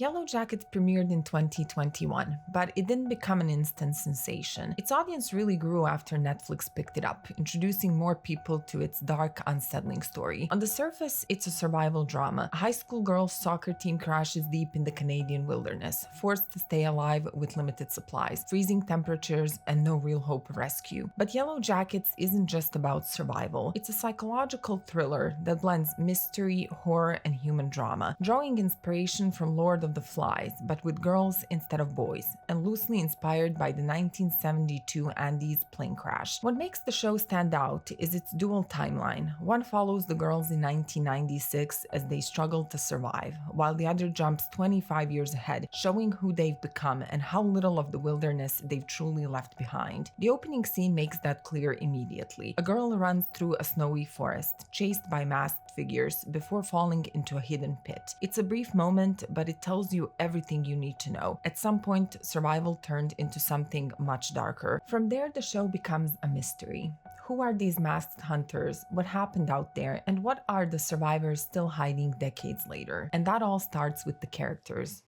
Yellowjackets premiered in 2021, but it didn't become an instant sensation. Its audience really grew after Netflix picked it up, introducing more people to its dark, unsettling story. On the surface, it's a survival drama. A high school girls' soccer team crashes deep in the Canadian wilderness, forced to stay alive with limited supplies, freezing temperatures, and no real hope of rescue. But Yellowjackets isn't just about survival. It's a psychological thriller that blends mystery, horror, and human drama, drawing inspiration from Lord of the Flies, but with girls instead of boys, and loosely inspired by the 1972 Andes plane crash. What makes the show stand out is its dual timeline. One follows the girls in 1996 as they struggle to survive, while the other jumps 25 years ahead, showing who they've become and how little of the wilderness they've truly left behind. The opening scene makes that clear immediately. A girl runs through a snowy forest, chased by masked figures, before falling into a hidden pit. It's a brief moment, but it tells you everything you need to know. At some point, survival turned into something much darker. From there, the show becomes a mystery. Who are these masked hunters? What happened out there? And what are the survivors still hiding decades later? And that all starts with the characters.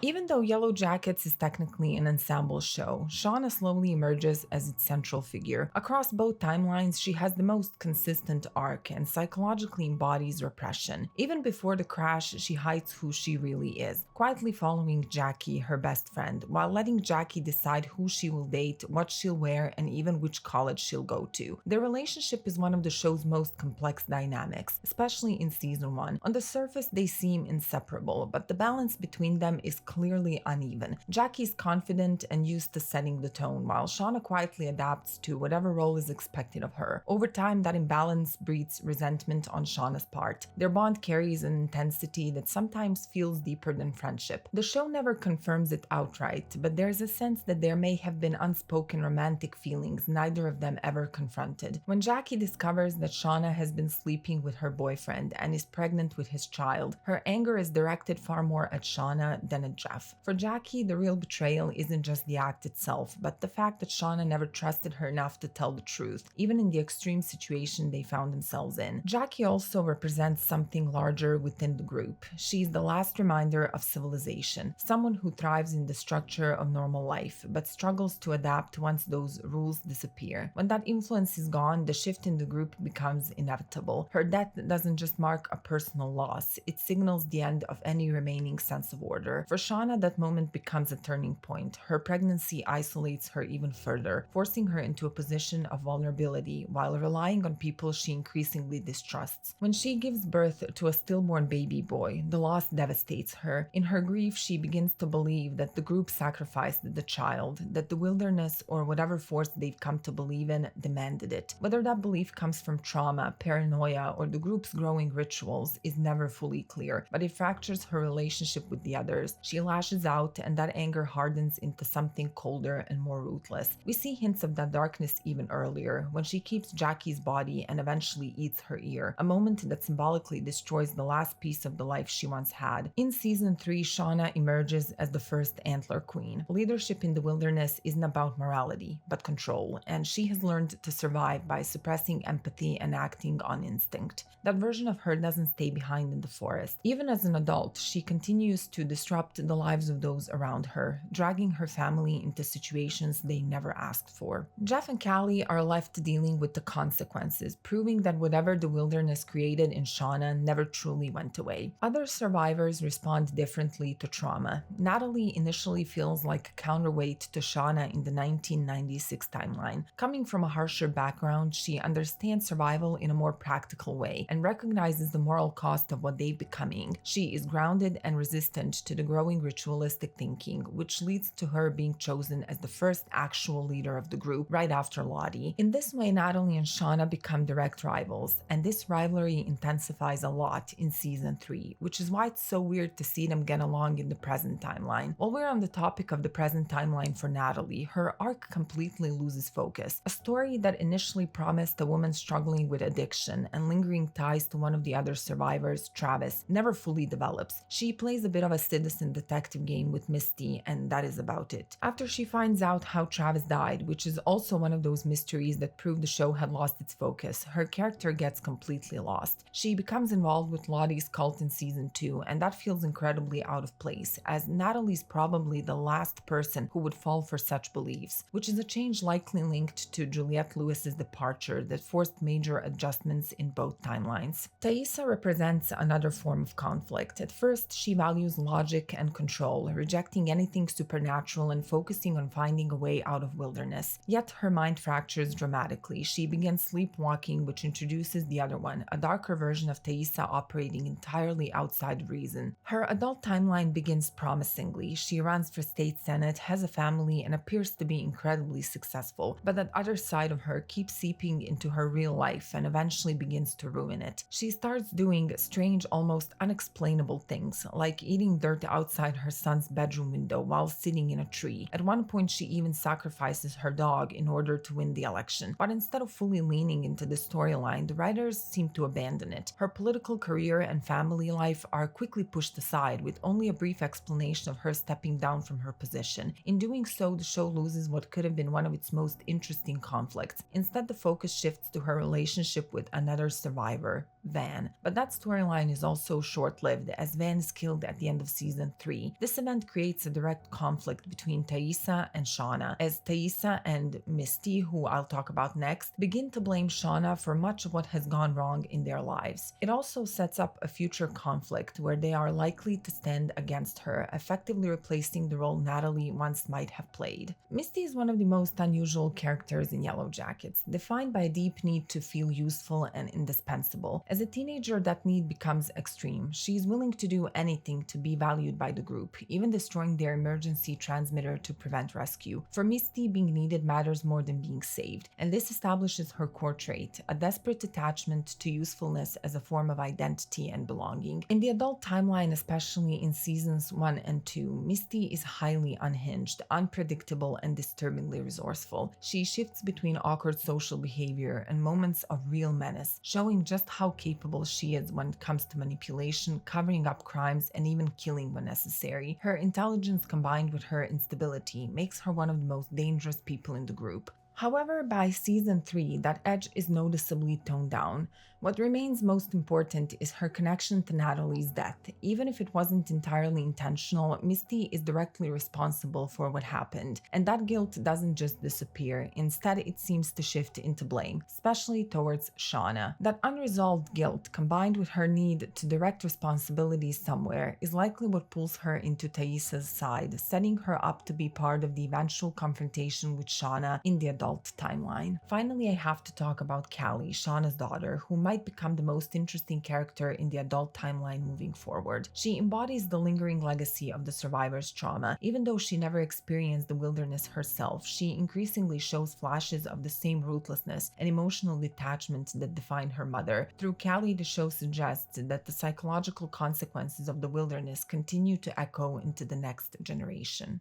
Even though Yellowjackets is technically an ensemble show, Shauna slowly emerges as its central figure. Across both timelines, she has the most consistent arc and psychologically embodies repression. Even before the crash, she hides who she really is, quietly following Jackie, her best friend, while letting Jackie decide who she will date, what she'll wear, and even which college she'll go to. Their relationship is one of the show's most complex dynamics, especially in season 1. On the surface, they seem inseparable, but the balance between them is clearly uneven. Jackie's confident and used to setting the tone, while Shauna quietly adapts to whatever role is expected of her. Over time, that imbalance breeds resentment on Shauna's part. Their bond carries an intensity that sometimes feels deeper than friendship. The show never confirms it outright, but there's a sense that there may have been unspoken romantic feelings neither of them ever confronted. When Jackie discovers that Shauna has been sleeping with her boyfriend and is pregnant with his child, her anger is directed far more at Shauna than at Jeff. For Jackie, the real betrayal isn't just the act itself, but the fact that Shauna never trusted her enough to tell the truth, even in the extreme situation they found themselves in. Jackie also represents something larger within the group. She's the last reminder of civilization, someone who thrives in the structure of normal life, but struggles to adapt once those rules disappear. When that influence is gone, the shift in the group becomes inevitable. Her death doesn't just mark a personal loss, it signals the end of any remaining sense of order. For Shauna, that moment becomes a turning point. Her pregnancy isolates her even further, forcing her into a position of vulnerability while relying on people she increasingly distrusts. When she gives birth to a stillborn baby boy, the loss devastates her. In her grief, she begins to believe that the group sacrificed the child, that the wilderness or whatever force they've come to believe in demanded it. Whether that belief comes from trauma, paranoia, or the group's growing rituals is never fully clear, but it fractures her relationship with the others. She lashes out, and that anger hardens into something colder and more ruthless. We see hints of that darkness even earlier, when she keeps Jackie's body and eventually eats her ear, a moment that symbolically destroys the last piece of the life she once had. In season 3, Shauna emerges as the first antler queen. Leadership in the wilderness isn't about morality, but control, and she has learned to survive by suppressing empathy and acting on instinct. That version of her doesn't stay behind in the forest. Even as an adult, she continues to disrupt the lives of those around her, dragging her family into situations they never asked for. Jeff and Callie are left dealing with the consequences, proving that whatever the wilderness created in Shauna never truly went away. Other survivors respond differently to trauma. Natalie initially feels like a counterweight to Shauna in the 1996 timeline. Coming from a harsher background, she understands survival in a more practical way and recognizes the moral cost of what they're becoming. She is grounded and resistant to the growing ritualistic thinking, which leads to her being chosen as the first actual leader of the group right after Lottie. In this way, Natalie and Shauna become direct rivals, and this rivalry intensifies a lot in season 3, which is why it's so weird to see them get along in the present timeline. While we're on the topic of the present timeline for Natalie, her arc completely loses focus. A story that initially promised a woman struggling with addiction and lingering ties to one of the other survivors, Travis, never fully develops. She plays a bit of a citizen detective game with Misty, and that is about it. After she finds out how Travis died, which is also one of those mysteries that prove the show had lost its focus, her character gets completely lost. She becomes involved with Lottie's cult in season 2, and that feels incredibly out of place, as Natalie's probably the last person who would fall for such beliefs, which is a change likely linked to Juliette Lewis's departure that forced major adjustments in both timelines. Taissa represents another form of conflict. At first, she values logic and control, rejecting anything supernatural and focusing on finding a way out of wilderness. Yet her mind fractures dramatically. She begins sleepwalking, which introduces the other one, a darker version of Taissa operating entirely outside of reason. Her adult timeline begins promisingly. She runs for state senate, has a family, and appears to be incredibly successful, but that other side of her keeps seeping into her real life and eventually begins to ruin it. She starts doing strange, almost unexplainable things, like eating dirt outside her son's bedroom window while sitting in a tree. At one point, she even sacrifices her dog in order to win the election. But instead of fully leaning into the storyline, the writers seem to abandon it. Her political career and family life are quickly pushed aside, with only a brief explanation of her stepping down from her position. In doing so, the show loses what could have been one of its most interesting conflicts. Instead, the focus shifts to her relationship with another survivor, Van. But that storyline is also short-lived, as Van is killed at the end of season 3. This event creates a direct conflict between Taissa and Shauna, as Taissa and Misty, who I'll talk about next, begin to blame Shauna for much of what has gone wrong in their lives. It also sets up a future conflict where they are likely to stand against her, effectively replacing the role Natalie once might have played. Misty is one of the most unusual characters in Yellowjackets, defined by a deep need to feel useful and indispensable. As a teenager, that need becomes extreme. She is willing to do anything to be valued by the group, even destroying their emergency transmitter to prevent rescue. For Misty, being needed matters more than being saved, and this establishes her core trait, a desperate attachment to usefulness as a form of identity and belonging. In the adult timeline, especially in seasons 1 and 2, Misty is highly unhinged, unpredictable, and disturbingly resourceful. She shifts between awkward social behavior and moments of real menace, showing just how capable she is when it comes to manipulation, covering up crimes, and even killing when necessary. Her intelligence combined with her instability makes her one of the most dangerous people in the group. However, by season 3, that edge is noticeably toned down. What remains most important is her connection to Natalie's death. Even if it wasn't entirely intentional, Misty is directly responsible for what happened, and that guilt doesn't just disappear. Instead, it seems to shift into blame, especially towards Shauna. That unresolved guilt, combined with her need to direct responsibilities somewhere, is likely what pulls her into Taissa's side, setting her up to be part of the eventual confrontation with Shauna in the adult timeline. Finally, I have to talk about Callie, Shauna's daughter, who might become the most interesting character in the adult timeline moving forward. She embodies the lingering legacy of the survivor's trauma. Even though she never experienced the wilderness herself, she increasingly shows flashes of the same ruthlessness and emotional detachment that defined her mother. Through Callie, the show suggests that the psychological consequences of the wilderness continue to echo into the next generation.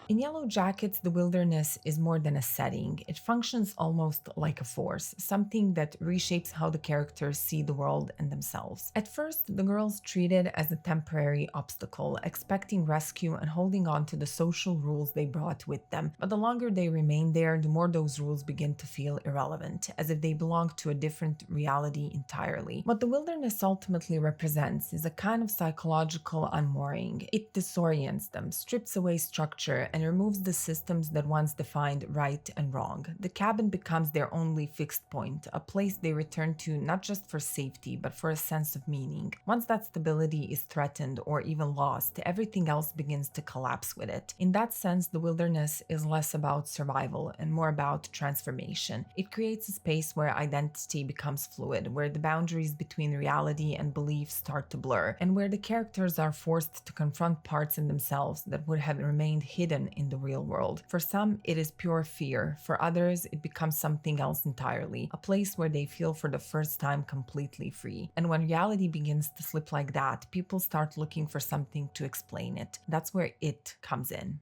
In Yellowjackets, the wilderness is more than a setting. It functions almost like a force, something that reshapes how the characters see the world and themselves. At first, the girls treat it as a temporary obstacle, expecting rescue and holding on to the social rules they brought with them. But the longer they remain there, the more those rules begin to feel irrelevant, as if they belong to a different reality entirely. What the wilderness ultimately represents is a kind of psychological unmooring. It disorients them, strips away structure, and removes the systems that once defined right and wrong. The cabin becomes their only fixed point, a place they return to not just for safety, but for a sense of meaning. Once that stability is threatened or even lost, everything else begins to collapse with it. In that sense, the wilderness is less about survival and more about transformation. It creates a space where identity becomes fluid, where the boundaries between reality and belief start to blur, and where the characters are forced to confront parts in themselves that would have remained hidden in the real world. For some, it is pure fear. For others, it becomes something else entirely, a place where they feel for the first time completely free. And when reality begins to slip like that, people start looking for something to explain it. That's where it comes in.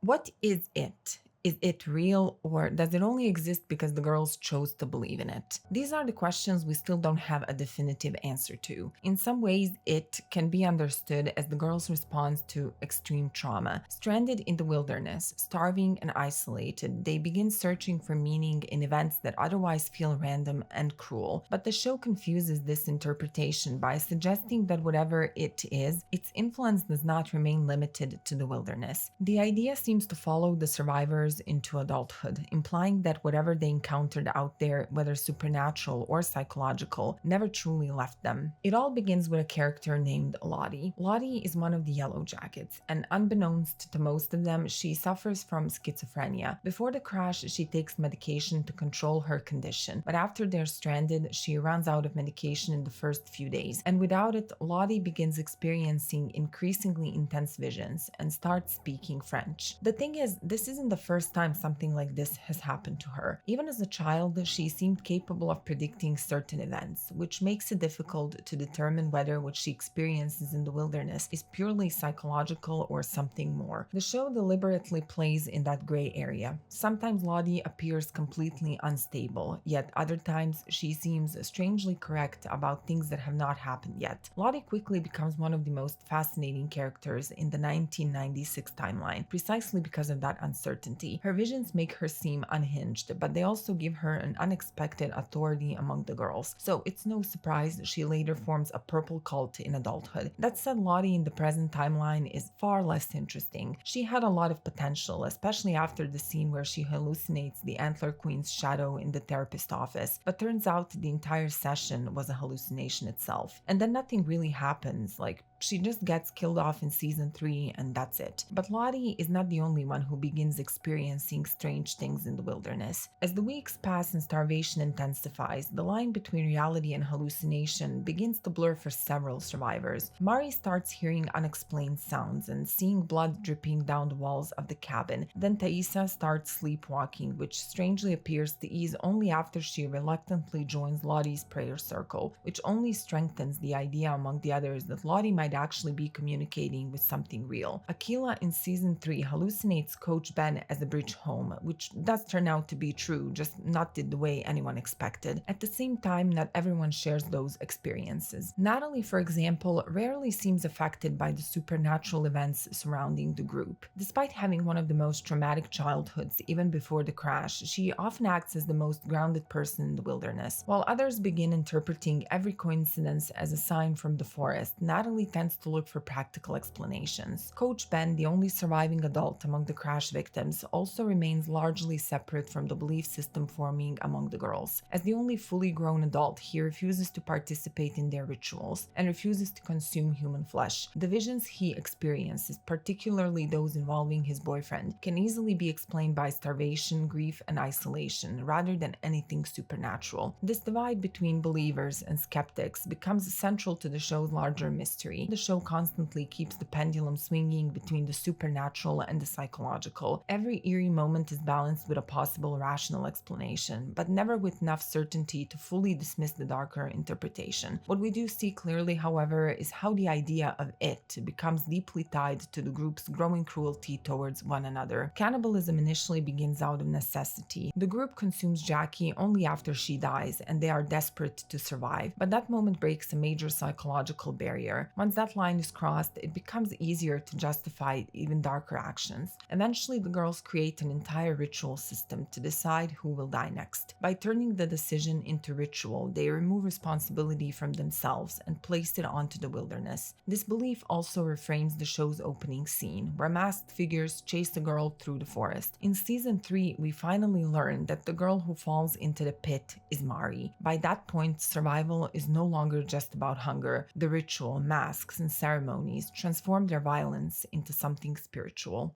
What is it? Is it real, or does it only exist because the girls chose to believe in it? These are the questions we still don't have a definitive answer to. In some ways, it can be understood as the girls' response to extreme trauma. Stranded in the wilderness, starving and isolated, they begin searching for meaning in events that otherwise feel random and cruel. But the show confuses this interpretation by suggesting that whatever it is, its influence does not remain limited to the wilderness. The idea seems to follow the survivors into adulthood, implying that whatever they encountered out there, whether supernatural or psychological, never truly left them. It all begins with a character named Lottie. Lottie is one of the Yellowjackets, and unbeknownst to most of them, she suffers from schizophrenia. Before the crash, she takes medication to control her condition, but after they're stranded, she runs out of medication in the first few days, and without it, Lottie begins experiencing increasingly intense visions and starts speaking French. The thing is, this isn't the first time something like this has happened to her. Even as a child, she seemed capable of predicting certain events, which makes it difficult to determine whether what she experiences in the wilderness is purely psychological or something more. The show deliberately plays in that gray area. Sometimes Lottie appears completely unstable, yet other times she seems strangely correct about things that have not happened yet. Lottie quickly becomes one of the most fascinating characters in the 1996 timeline, precisely because of that uncertainty. Her visions make her seem unhinged, but they also give her an unexpected authority among the girls, so it's no surprise she later forms a purple cult in adulthood. That said, Lottie in the present timeline is far less interesting. She had a lot of potential, especially after the scene where she hallucinates the Antler Queen's shadow in the therapist office, but turns out the entire session was a hallucination itself. And then nothing really happens, like she just gets killed off in season 3 and that's it. But Lottie is not the only one who begins experiencing strange things in the wilderness. As the weeks pass and starvation intensifies, the line between reality and hallucination begins to blur for several survivors. Mari starts hearing unexplained sounds and seeing blood dripping down the walls of the cabin. Then Taissa starts sleepwalking, which strangely appears to ease only after she reluctantly joins Lottie's prayer circle, which only strengthens the idea among the others that Lottie might actually be communicating with something real. Akila in season 3 hallucinates Coach Ben as a bridge home, which does turn out to be true, just not in the way anyone expected. At the same time, not everyone shares those experiences. Natalie, for example, rarely seems affected by the supernatural events surrounding the group. Despite having one of the most traumatic childhoods even before the crash, she often acts as the most grounded person in the wilderness. While others begin interpreting every coincidence as a sign from the forest, Natalie tends to look for practical explanations. Coach Ben, the only surviving adult among the crash victims, also remains largely separate from the belief system forming among the girls. As the only fully grown adult, he refuses to participate in their rituals and refuses to consume human flesh. The visions he experiences, particularly those involving his boyfriend, can easily be explained by starvation, grief, and isolation, rather than anything supernatural. This divide between believers and skeptics becomes central to the show's larger mystery. The show constantly keeps the pendulum swinging between the supernatural and the psychological. Every eerie moment is balanced with a possible rational explanation, but never with enough certainty to fully dismiss the darker interpretation. What we do see clearly, however, is how the idea of it becomes deeply tied to the group's growing cruelty towards one another. Cannibalism initially begins out of necessity. The group consumes Jackie only after she dies, and they are desperate to survive. But that moment breaks a major psychological barrier. Once that line is crossed, it becomes easier to justify even darker actions. Eventually, the girls create an entire ritual system to decide who will die next. By turning the decision into ritual, they remove responsibility from themselves and place it onto the wilderness. This belief also reframes the show's opening scene, where masked figures chase the girl through the forest. In season 3, we finally learn that the girl who falls into the pit is Mari. By that point, survival is no longer just about hunger. The ritual, masks, and ceremonies transform their violence into something spiritual.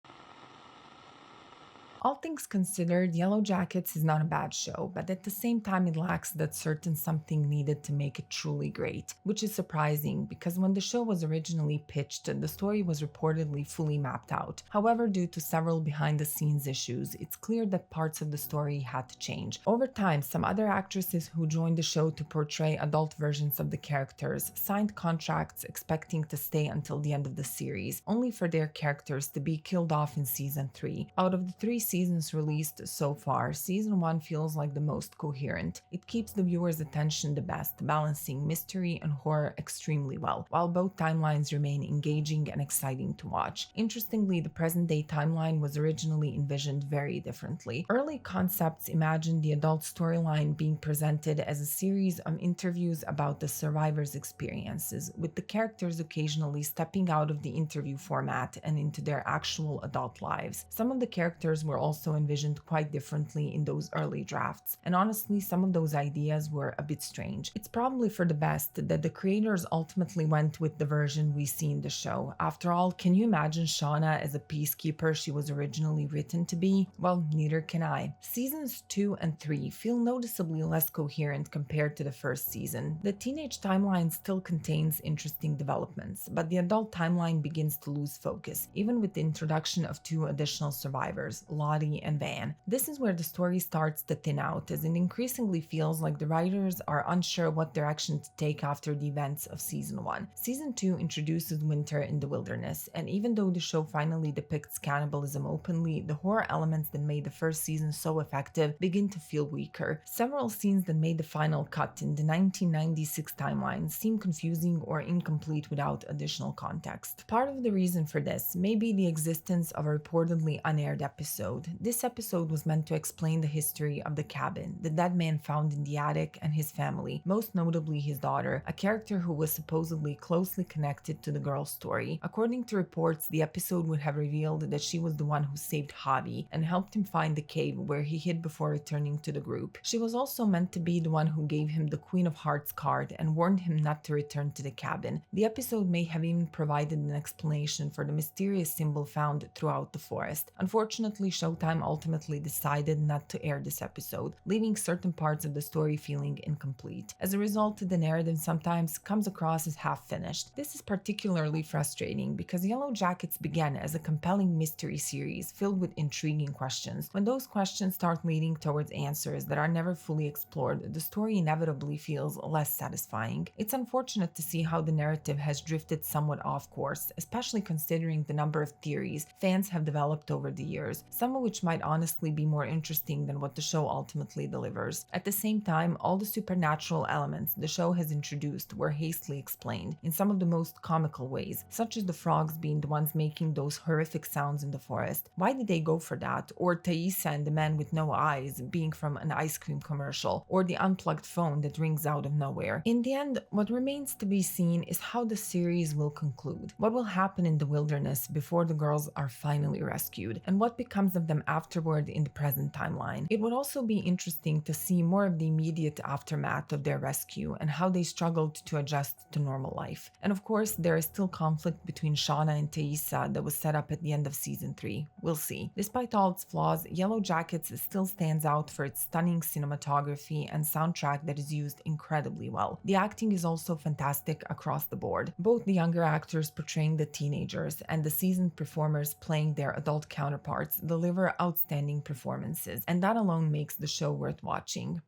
All things considered, Yellowjackets is not a bad show, but at the same time it lacks that certain something needed to make it truly great, which is surprising because when the show was originally pitched, the story was reportedly fully mapped out. However, due to several behind-the-scenes issues, it's clear that parts of the story had to change. Over time, some other actresses who joined the show to portray adult versions of the characters signed contracts expecting to stay until the end of the series, only for their characters to be killed off in season 3. Out of the 3 seasons released so far, season 1 feels like the most coherent. It keeps the viewer's attention the best, balancing mystery and horror extremely well, while both timelines remain engaging and exciting to watch. Interestingly, the present-day timeline was originally envisioned very differently. Early concepts imagined the adult storyline being presented as a series of interviews about the survivors' experiences, with the characters occasionally stepping out of the interview format and into their actual adult lives. Some of the characters were also envisioned quite differently in those early drafts, and honestly, some of those ideas were a bit strange. It's probably for the best that the creators ultimately went with the version we see in the show. After all, can you imagine Shauna as a peacekeeper she was originally written to be? Well, neither can I. Seasons 2 and 3 feel noticeably less coherent compared to the first season. The teenage timeline still contains interesting developments, but the adult timeline begins to lose focus, even with the introduction of 2 additional survivors, Lottie and Van. This is where the story starts to thin out, as it increasingly feels like the writers are unsure what direction to take after the events of season 1. Season 2 introduces winter in the wilderness, and even though the show finally depicts cannibalism openly, the horror elements that made the first season so effective begin to feel weaker. Several scenes that made the final cut in the 1996 timeline seem confusing or incomplete without additional context. Part of the reason for this may be the existence of a reportedly unaired episode. This episode was meant to explain the history of the cabin, the dead man found in the attic, and his family, most notably his daughter, a character who was supposedly closely connected to the girl's story. According to reports, the episode would have revealed that she was the one who saved Javi and helped him find the cave where he hid before returning to the group. She was also meant to be the one who gave him the Queen of Hearts card and warned him not to return to the cabin. The episode may have even provided an explanation for the mysterious symbol found throughout the forest. Unfortunately, Showtime ultimately decided not to air this episode, leaving certain parts of the story feeling incomplete. As a result, the narrative sometimes comes across as half-finished. This is particularly frustrating because Yellowjackets began as a compelling mystery series filled with intriguing questions. When those questions start leading towards answers that are never fully explored, the story inevitably feels less satisfying. It's unfortunate to see how the narrative has drifted somewhat off course, especially considering the number of theories fans have developed over the years, some of which might honestly be more interesting than what the show ultimately delivers. At the same time, all the supernatural elements the show has introduced were hastily explained in some of the most comical ways, such as the frogs being the ones making those horrific sounds in the forest. Why did they go for that? Or Taissa and the man with no eyes being from an ice cream commercial, or the unplugged phone that rings out of nowhere. In the end, what remains to be seen is how the series will conclude. What will happen in the wilderness before the girls are finally rescued, and what becomes of them afterward in the present timeline. It would also be interesting to see more of the immediate aftermath of their rescue and how they struggled to adjust to normal life. And of course, there is still conflict between Shauna and Taissa that was set up at the end of season 3. We'll see. Despite all its flaws, Yellowjackets still stands out for its stunning cinematography and soundtrack that is used incredibly well. The acting is also fantastic across the board. Both the younger actors portraying the teenagers and the seasoned performers playing their adult counterparts deliver outstanding performances, and that alone makes the show worth watching.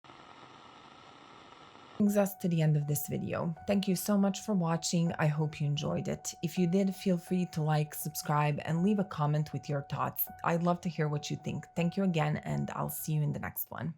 Brings us to the end of this video. Thank you so much for watching. I hope you enjoyed it. If you did, feel free to like, subscribe, and leave a comment with your thoughts. I'd love to hear what you think. Thank you again, and I'll see you in the next one.